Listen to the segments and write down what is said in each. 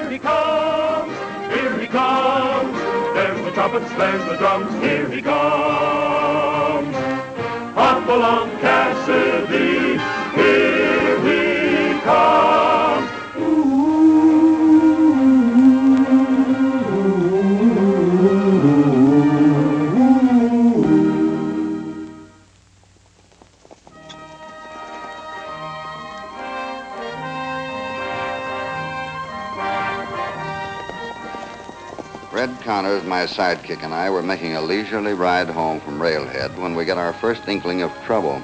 Here he comes, here he comes. There's the trumpets, there's the drums, here he comes. Hopalong, Cassidy, here he comes. Red Connors, my sidekick, and I were making a leisurely ride home from Railhead when we got our first inkling of trouble.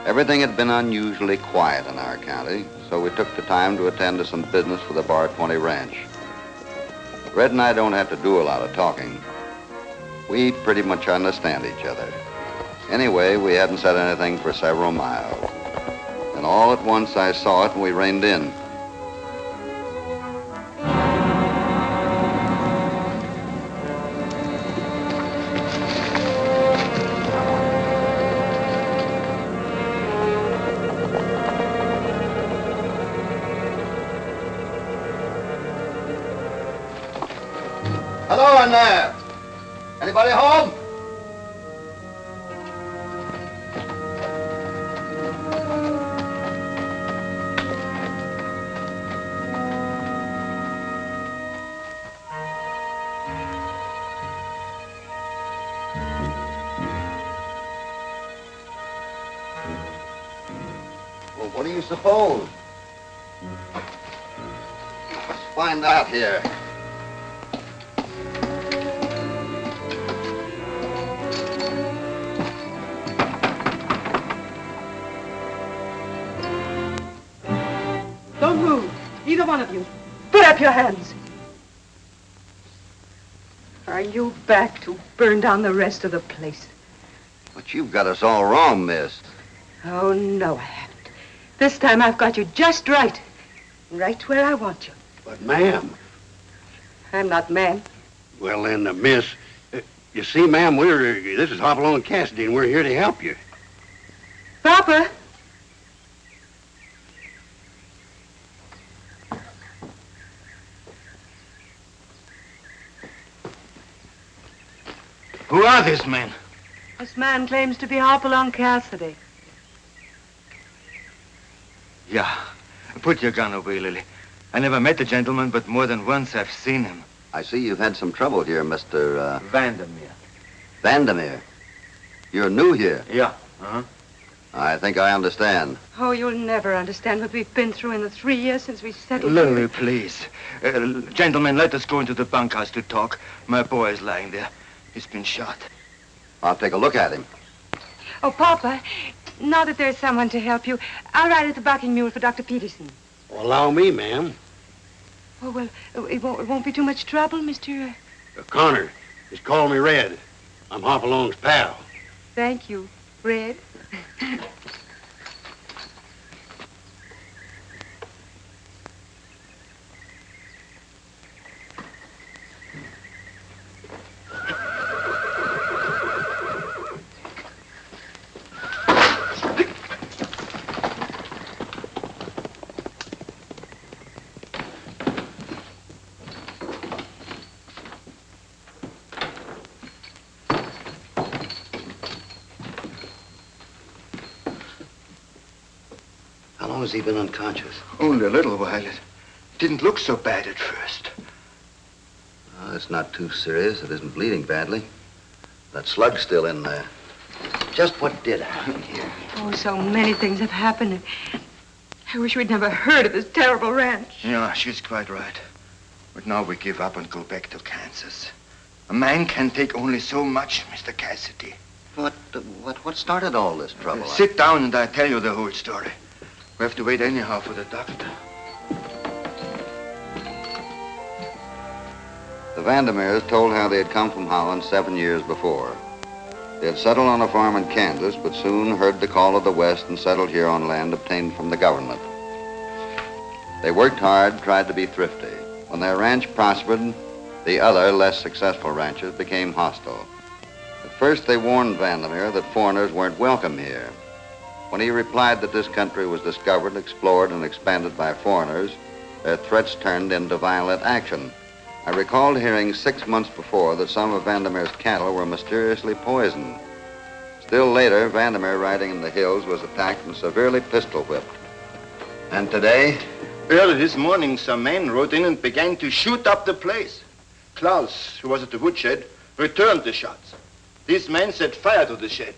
Everything had been unusually quiet in our county, so we took the time to attend to some business for the Bar 20 Ranch. Red and I don't have to do a lot of talking. We pretty much understand each other. Anyway, we hadn't said anything for several miles. And all at once I saw it and we reined in. Hello in there. Anybody home? Well, what do you suppose? Let's find out here. Don't move, either one of you. Put up your hands. Are you back to burn down the rest of the place? But you've got us all wrong, miss. Oh, no, I haven't. This time I've got you just right. Right where I want you. But, ma'am. I'm not ma'am. Well, then, miss, you see, ma'am, this is Hopalong Cassidy, and we're here to help you. Papa. Who are these men? This man claims to be Hopalong Cassidy. Yeah. Put your gun away, Lily. I never met the gentleman, but more than once I've seen him. I see you've had some trouble here, Mr. Vandermeer. Vandermeer. You're new here. Yeah. Uh-huh. I think I understand. Oh, you'll never understand what we've been through in the 3 years since we settled. Lily, please. Gentlemen, let us go into the bunkhouse to talk. My boy is lying there. He's been shot. I'll take a look at him. Oh, Papa, now that there's someone to help you, I'll ride at the bucking mule for Dr. Peterson. Well, allow me, ma'am. Oh, well, it won't be too much trouble, Mr. Connor, he's calling me Red. I'm Hopalong's pal. Thank you, Red. How long has he been unconscious? Only a little while. It didn't look so bad at first. Oh, it's not too serious. It isn't bleeding badly. That slug's still in there. Just what did happen here? Oh, so many things have happened. I wish we'd never heard of this terrible ranch. Yeah, she's quite right. But now we give up and go back to Kansas. A man can take only so much, Mr. Cassidy. What started all this trouble? Sit down and I'll tell you the whole story. We have to wait anyhow for the doctor. The Vandermeers told how they had come from Holland 7 years before. They had settled on a farm in Kansas, but soon heard the call of the West and settled here on land obtained from the government. They worked hard, tried to be thrifty. When their ranch prospered, the other, less successful ranchers became hostile. At first, they warned Vandermeer that foreigners weren't welcome here. When he replied that this country was discovered, explored, and expanded by foreigners, their threats turned into violent action. I recalled hearing 6 months before that some of Vandermeer's cattle were mysteriously poisoned. Still later, Vandermeer, riding in the hills, was attacked and severely pistol-whipped. And today? Early this morning, some men rode in and began to shoot up the place. Klaus, who was at the woodshed, returned the shots. These men set fire to the shed.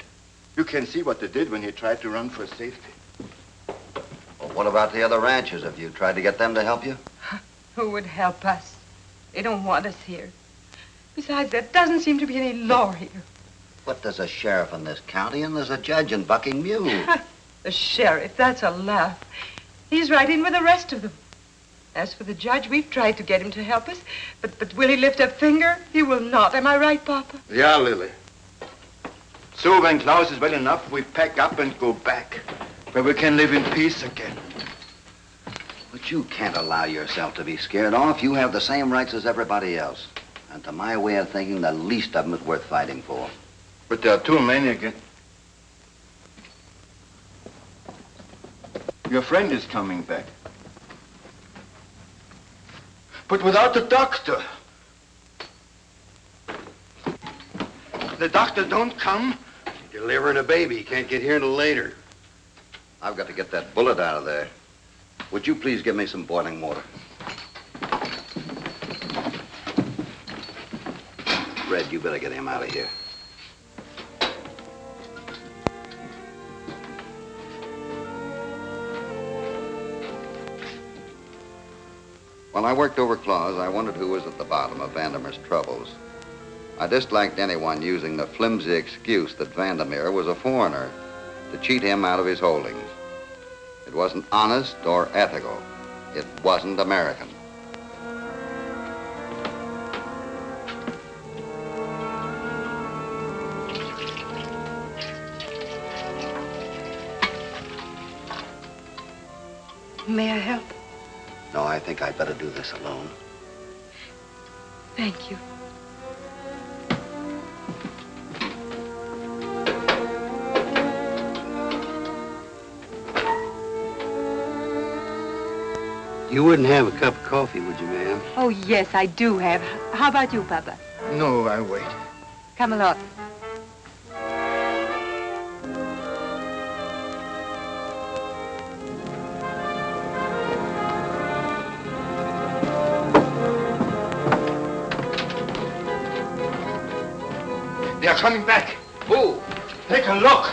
You can see what they did when he tried to run for safety. Well, what about the other ranchers? Have you tried to get them to help you? Who would help us? They don't want us here. Besides, there doesn't seem to be any law here. But there's a sheriff in this county, and there's a judge in Bucking Mule. The sheriff, that's a laugh. He's right in with the rest of them. As for the judge, we've tried to get him to help us, but will he lift a finger? He will not. Am I right, Papa? Yeah, Lily. So when Klaus is well enough, we pack up and go back, where we can live in peace again. But you can't allow yourself to be scared off. You have the same rights as everybody else. And to my way of thinking, the least of them is worth fighting for. But there are too many again. Your friend is coming back. But without the doctor. The doctor don't come. Delivering a baby. He can't get here until later. I've got to get that bullet out of there. Would you please give me some boiling water? Red, you better get him out of here. While I worked over Claus, I wondered who was at the bottom of Vandermeer's troubles. I disliked anyone using the flimsy excuse that Vandermeer was a foreigner to cheat him out of his holdings. It wasn't honest or ethical. It wasn't American. May I help? No, I think I'd better do this alone. Thank you. You wouldn't have a cup of coffee, would you, ma'am? Oh, yes, I do have. How about you, Papa? No, I wait. Come along. They are coming back. Who? Take a look.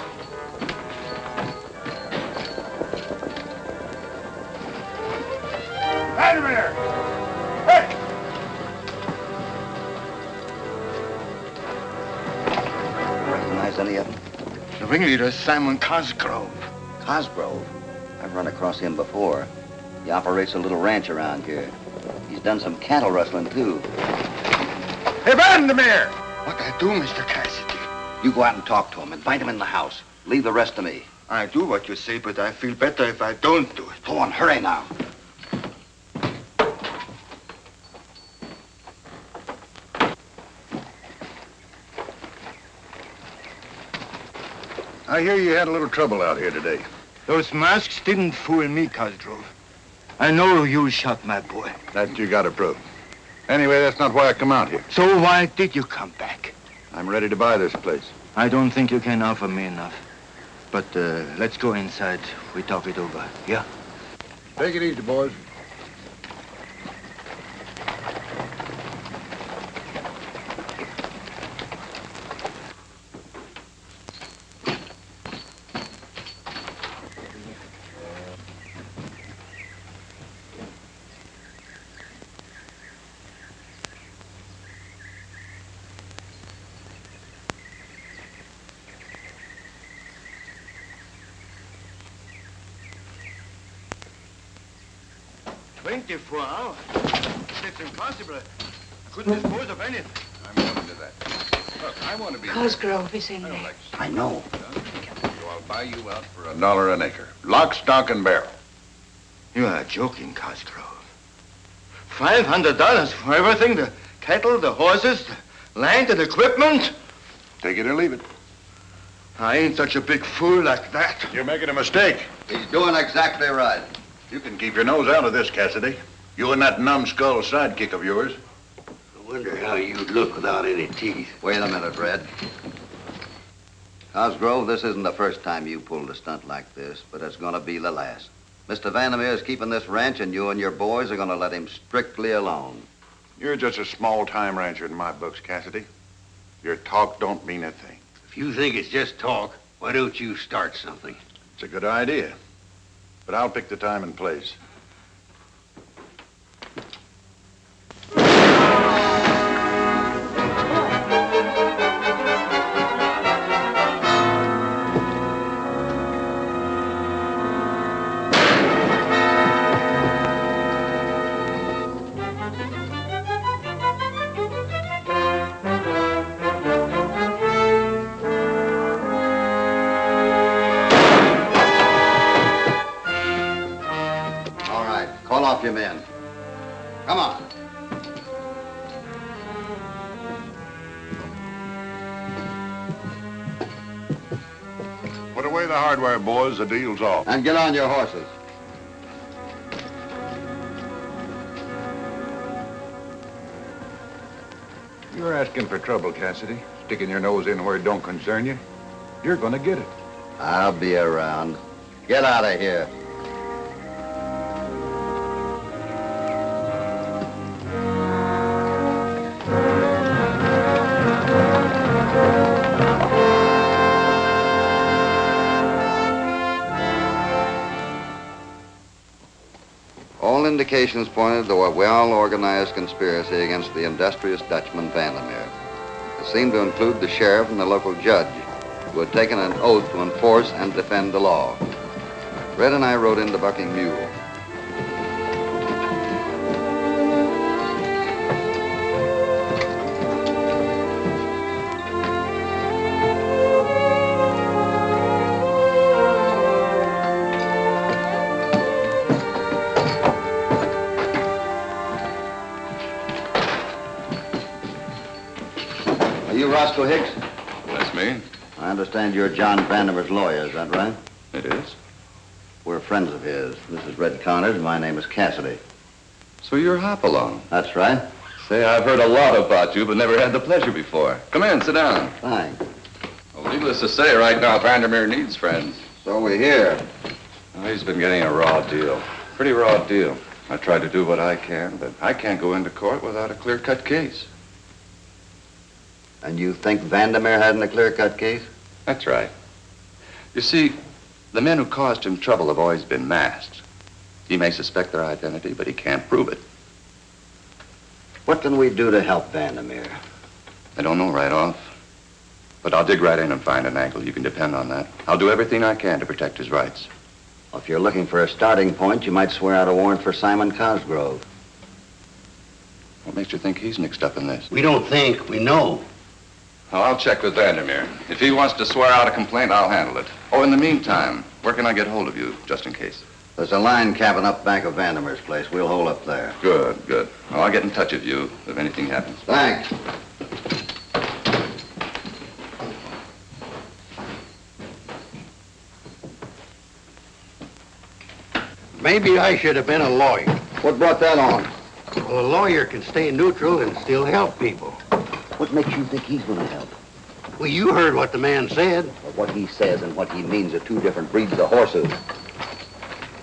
Vandermeer! Hey! Recognize any of them? The ringleader is Simon Cosgrove. Cosgrove. I've run across him before. He operates a little ranch around here. He's done some cattle rustling, too. Hey, Vandermeer! What I do, Mr. Cassidy? You go out and talk to him. Invite him in the house. Leave the rest to me. I do what you say, but I feel better if I don't do it. Go on, hurry now. I hear you had a little trouble out here today. Those masks didn't fool me, Cosgrove. I know you shot my boy. That you got to prove. Anyway, that's not why I come out here. So why did you come back? I'm ready to buy this place. I don't think you can offer me enough. But let's go inside. We talk it over, yeah? Take it easy, boys. $24 It's impossible. I couldn't dispose of anything. I'm coming to that. Look, I want to be... Cosgrove is in I don't there. like... I know. So I'll buy you out for $1 an acre. Lock, stock, and barrel. You are joking, Cosgrove. $500 for everything, the cattle, the horses, the land, and equipment? Take it or leave it. I ain't such a big fool like that. You're making a mistake. He's doing exactly right. You can keep your nose out of this, Cassidy. You and that numbskull sidekick of yours. I wonder how you'd look without any teeth. Wait a minute, Red. Cosgrove, this isn't the first time you pulled a stunt like this, but it's going to be the last. Mr. Vandermeer is keeping this ranch, and you and your boys are going to let him strictly alone. You're just a small-time rancher in my books, Cassidy. Your talk don't mean a thing. If you think it's just talk, why don't you start something? It's a good idea, but I'll pick the time and place. Call off your men. Come on. Put away the hardware, boys. The deal's off. And get on your horses. You're asking for trouble, Cassidy. Sticking your nose in where it don't concern you. You're gonna get it. I'll be around. Get out of here. All indications pointed to a well-organized conspiracy against the industrious Dutchman Vandermeer. It seemed to include the sheriff and the local judge, who had taken an oath to enforce and defend the law. Red and I rode into Bucking Mule. You Roscoe Hicks? That's me. I understand you're John Vandermeer's lawyer, is that right? It is. We're friends of his. This is Red Connors, and my name is Cassidy. So you're Hopalong. That's right. Say, I've heard a lot about you, but never had the pleasure before. Come in, sit down. Thanks. Well, needless to say, right now, Vandermeer needs friends. So we hear. Well, he's been getting a raw deal. Pretty raw deal. I tried to do what I can, but I can't go into court without a clear-cut case. And you think Vandermeer hadn't a clear-cut case? That's right. You see, the men who caused him trouble have always been masked. He may suspect their identity, but he can't prove it. What can we do to help Vandermeer? I don't know right off. But I'll dig right in and find an angle. You can depend on that. I'll do everything I can to protect his rights. Well, if you're looking for a starting point, you might swear out a warrant for Simon Cosgrove. What makes you think he's mixed up in this? We don't think, we know. Well, I'll check with Vandermeer. If he wants to swear out a complaint, I'll handle it. Oh, in the meantime, where can I get hold of you, just in case? There's a line cabin up back of Vandermeer's place. We'll hold up there. Good, good. Well, I'll get in touch with you if anything happens. Thanks. Maybe I should have been a lawyer. What brought that on? Well, a lawyer can stay neutral and still help people. What makes you think he's going to help? Well, you heard what the man said. Well, what he says and what he means are two different breeds of horses.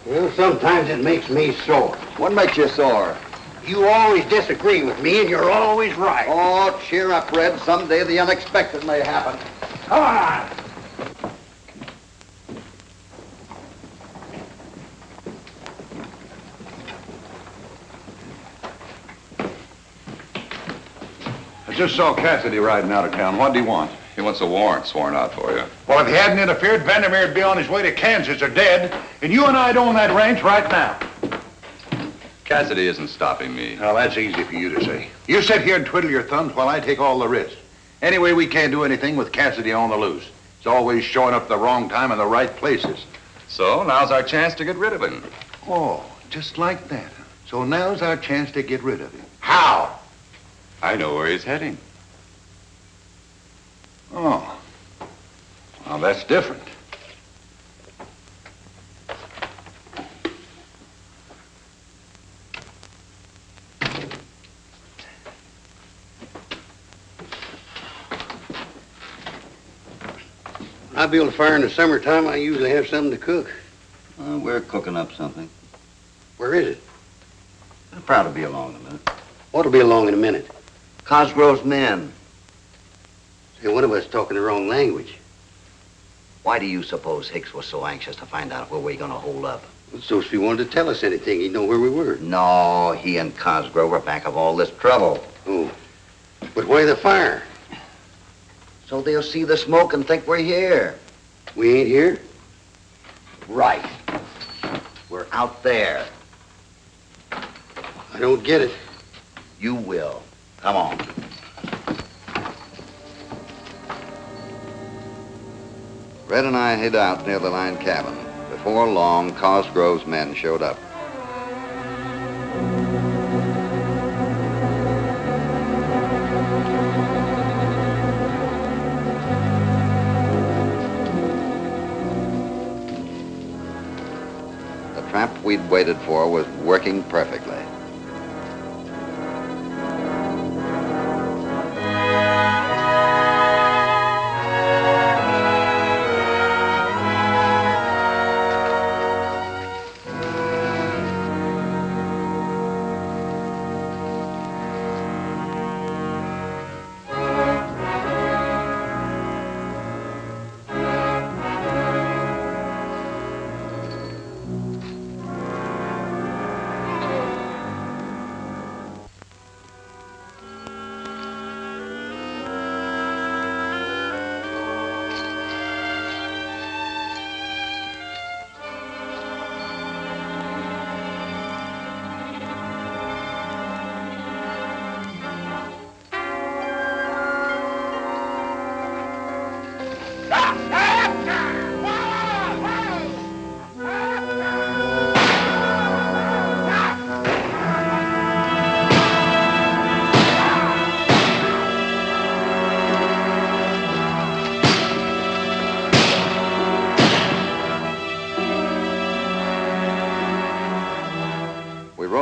Well, sometimes it makes me sore. What makes you sore? You always disagree with me, and you're always right. Oh, cheer up, Red. Someday the unexpected may happen. Come on! I just saw Cassidy riding out of town. What do you want? He wants a warrant sworn out for you. Well, if he hadn't interfered, Vandermeer'd be on his way to Kansas or dead, and you and I'd own that ranch right now. Cassidy isn't stopping me. Now, that's easy for you to say. You sit here and twiddle your thumbs while I take all the risk. Anyway, we can't do anything with Cassidy on the loose. He's always showing up at the wrong time in the right places. So now's our chance to get rid of him. Oh, just like that. So now's our chance to get rid of him. How? I know where he's heading. Oh. Well, that's different. I build a fire in the summertime. I usually have something to cook. We're cooking up something. Where is it? I'll probably be along in a minute. What'll be along in a minute? Cosgrove's men. Say, one of us talking the wrong language. Why do you suppose Hicks was so anxious to find out where we're going to hold up? So if he wanted to tell us anything, he'd know where we were. No, he and Cosgrove are back of all this trouble. Oh. But why the fire? So they'll see the smoke and think we're here. We ain't here? Right. We're out there. I don't get it. You will. Come on. Red and I hid out near the line cabin. Before long, Cosgrove's men showed up. The trap we'd waited for was working perfectly.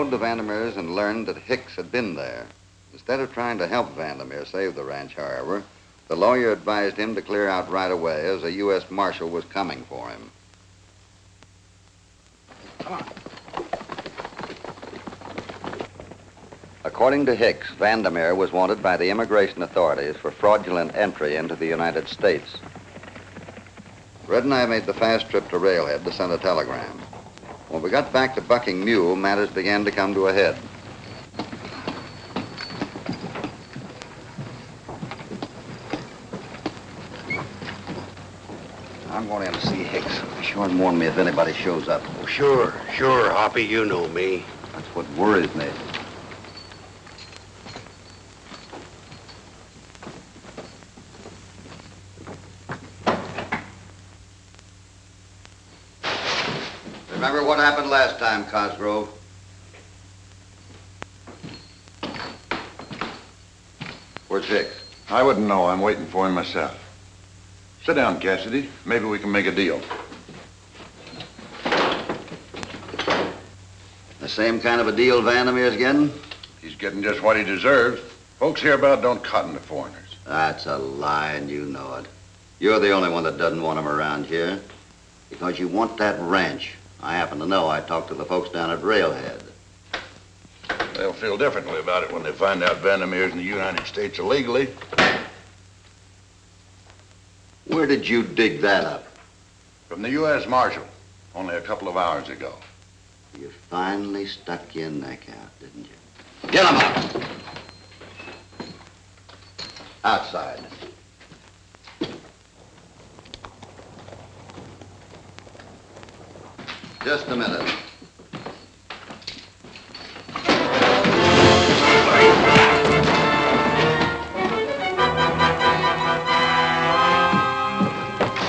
The Vandemers and learned that Hicks had been there. Instead of trying to help Vandermeer save the ranch, however, the lawyer advised him to clear out right away as a U.S. Marshal was coming for him. Come on. According to Hicks, Vandermeer was wanted by the immigration authorities for fraudulent entry into the United States. Red and I made the fast trip to Railhead to send a telegram. When we got back to Bucking Mule, matters began to come to a head. I'm going in to see Hicks. Be sure and warn me if anybody shows up. Oh, sure, Hoppy. You know me. That's what worries me. Remember what happened last time, Cosgrove? Where's Hicks? I wouldn't know. I'm waiting for him myself. Sit down, Cassidy. Maybe we can make a deal. The same kind of a deal Vandermeer's getting? He's getting just what he deserves. Folks hereabout don't cotton to foreigners. That's a lie, and you know it. You're the only one that doesn't want him around here. Because you want that ranch. I happen to know. I talked to the folks down at Railhead. They'll feel differently about it when they find out Vandermeer's in the United States illegally. Where did you dig that up? From the U.S. Marshal, only a couple of hours ago. You finally stuck your neck out, didn't you? Get him out! Outside. Just a minute.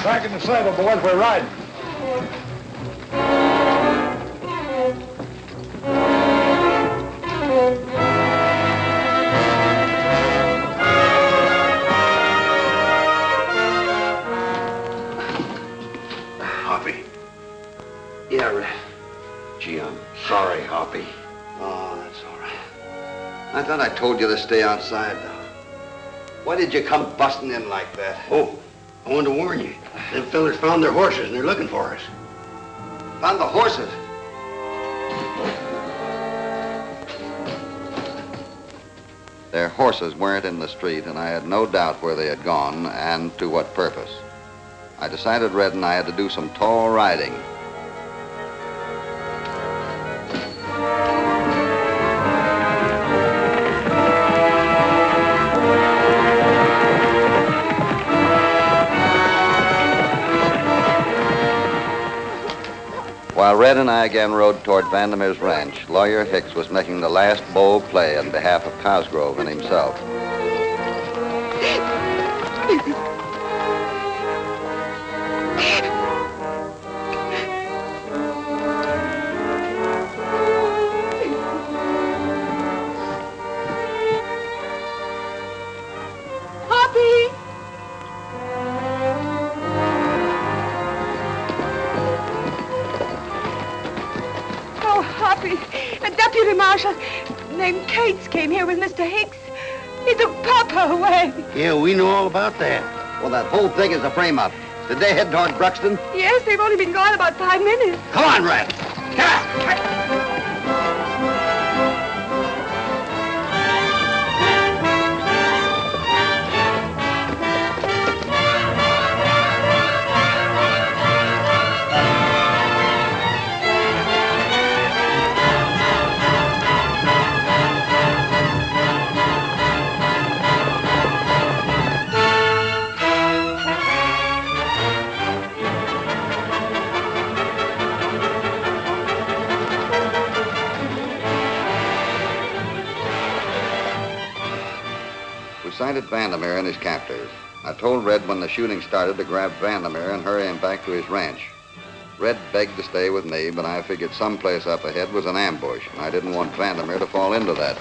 Back in the saddle, boys. We're riding. Hoppy. Yeah, Red. Gee, I'm sorry, Hoppy. Oh, that's all right. I thought I told you to stay outside, though. Why did you come busting in like that? Oh, I wanted to warn you. Them fellers found their horses and they're looking for us. Found the horses. Their horses weren't in the street, and I had no doubt where they had gone and to what purpose. I decided Red and I had to do some tall riding. While Red and I again rode toward Vandermeer's ranch, Lawyer Hicks was making the last bold play on behalf of Cosgrove and himself. A deputy marshal named Cates came here with Mr. Hicks. He took Papa away. Yeah, we know all about that. Well, that whole thing is a frame-up. Did they head toward Bruxton? Yes, they've only been gone about 5 minutes. Come on, Red. Come on. Sighted Vandermeer and his captors. I told Red when the shooting started to grab Vandermeer and hurry him back to his ranch. Red begged to stay with me, but I figured someplace up ahead was an ambush, and I didn't want Vandermeer to fall into that.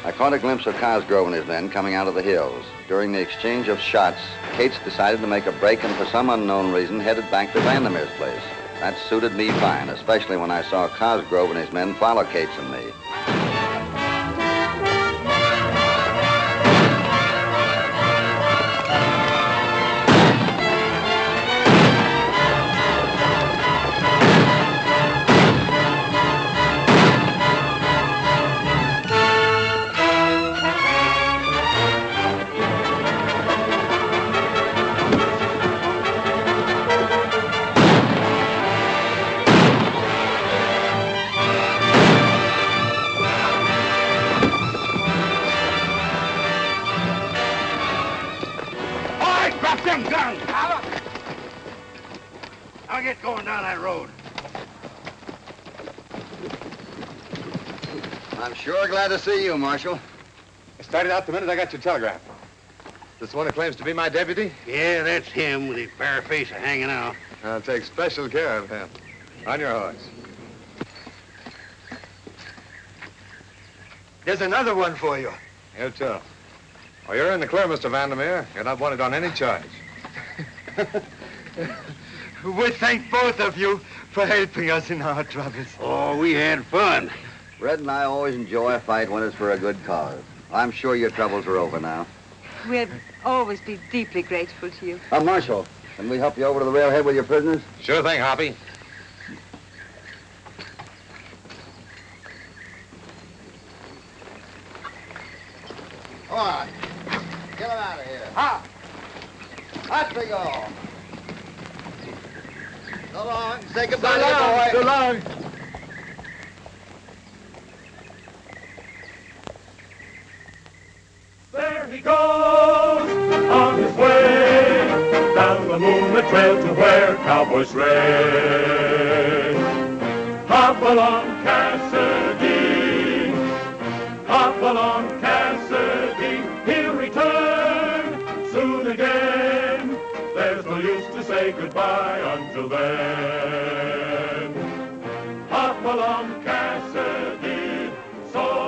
I caught a glimpse of Cosgrove and his men coming out of the hills. During the exchange of shots, Cates decided to make a break and for some unknown reason headed back to Vandermeer's place. That suited me fine, especially when I saw Cosgrove and his men follow Cates and me. I'll get going down that road. I'm sure glad to see you, Marshal. I started out the minute I got your telegram. This one who claims to be my deputy? Yeah, that's him with his bare face hanging out. I'll take special care of him. On your horse. There's another one for you. You too. Oh, you're in the clear, Mr. Vandermeer. You're not wanted on any charge. We thank both of you for helping us in our troubles. Oh, we had fun. Red and I always enjoy a fight when it's for a good cause. I'm sure your troubles are over now. We'll always be deeply grateful to you. Marshal, can we help you over to the railhead with your prisoners? Sure thing, Hoppy. on. Get him out of here. Ha! Out we go. So long. Say goodbye to your boy. So long. There he goes on his way down the moonlit trail to where cowboys race. Hop along, Cassidy. Hop along, Cassidy. He'll return soon again. There's no use to say goodbye until then. Hop along, Cassidy. So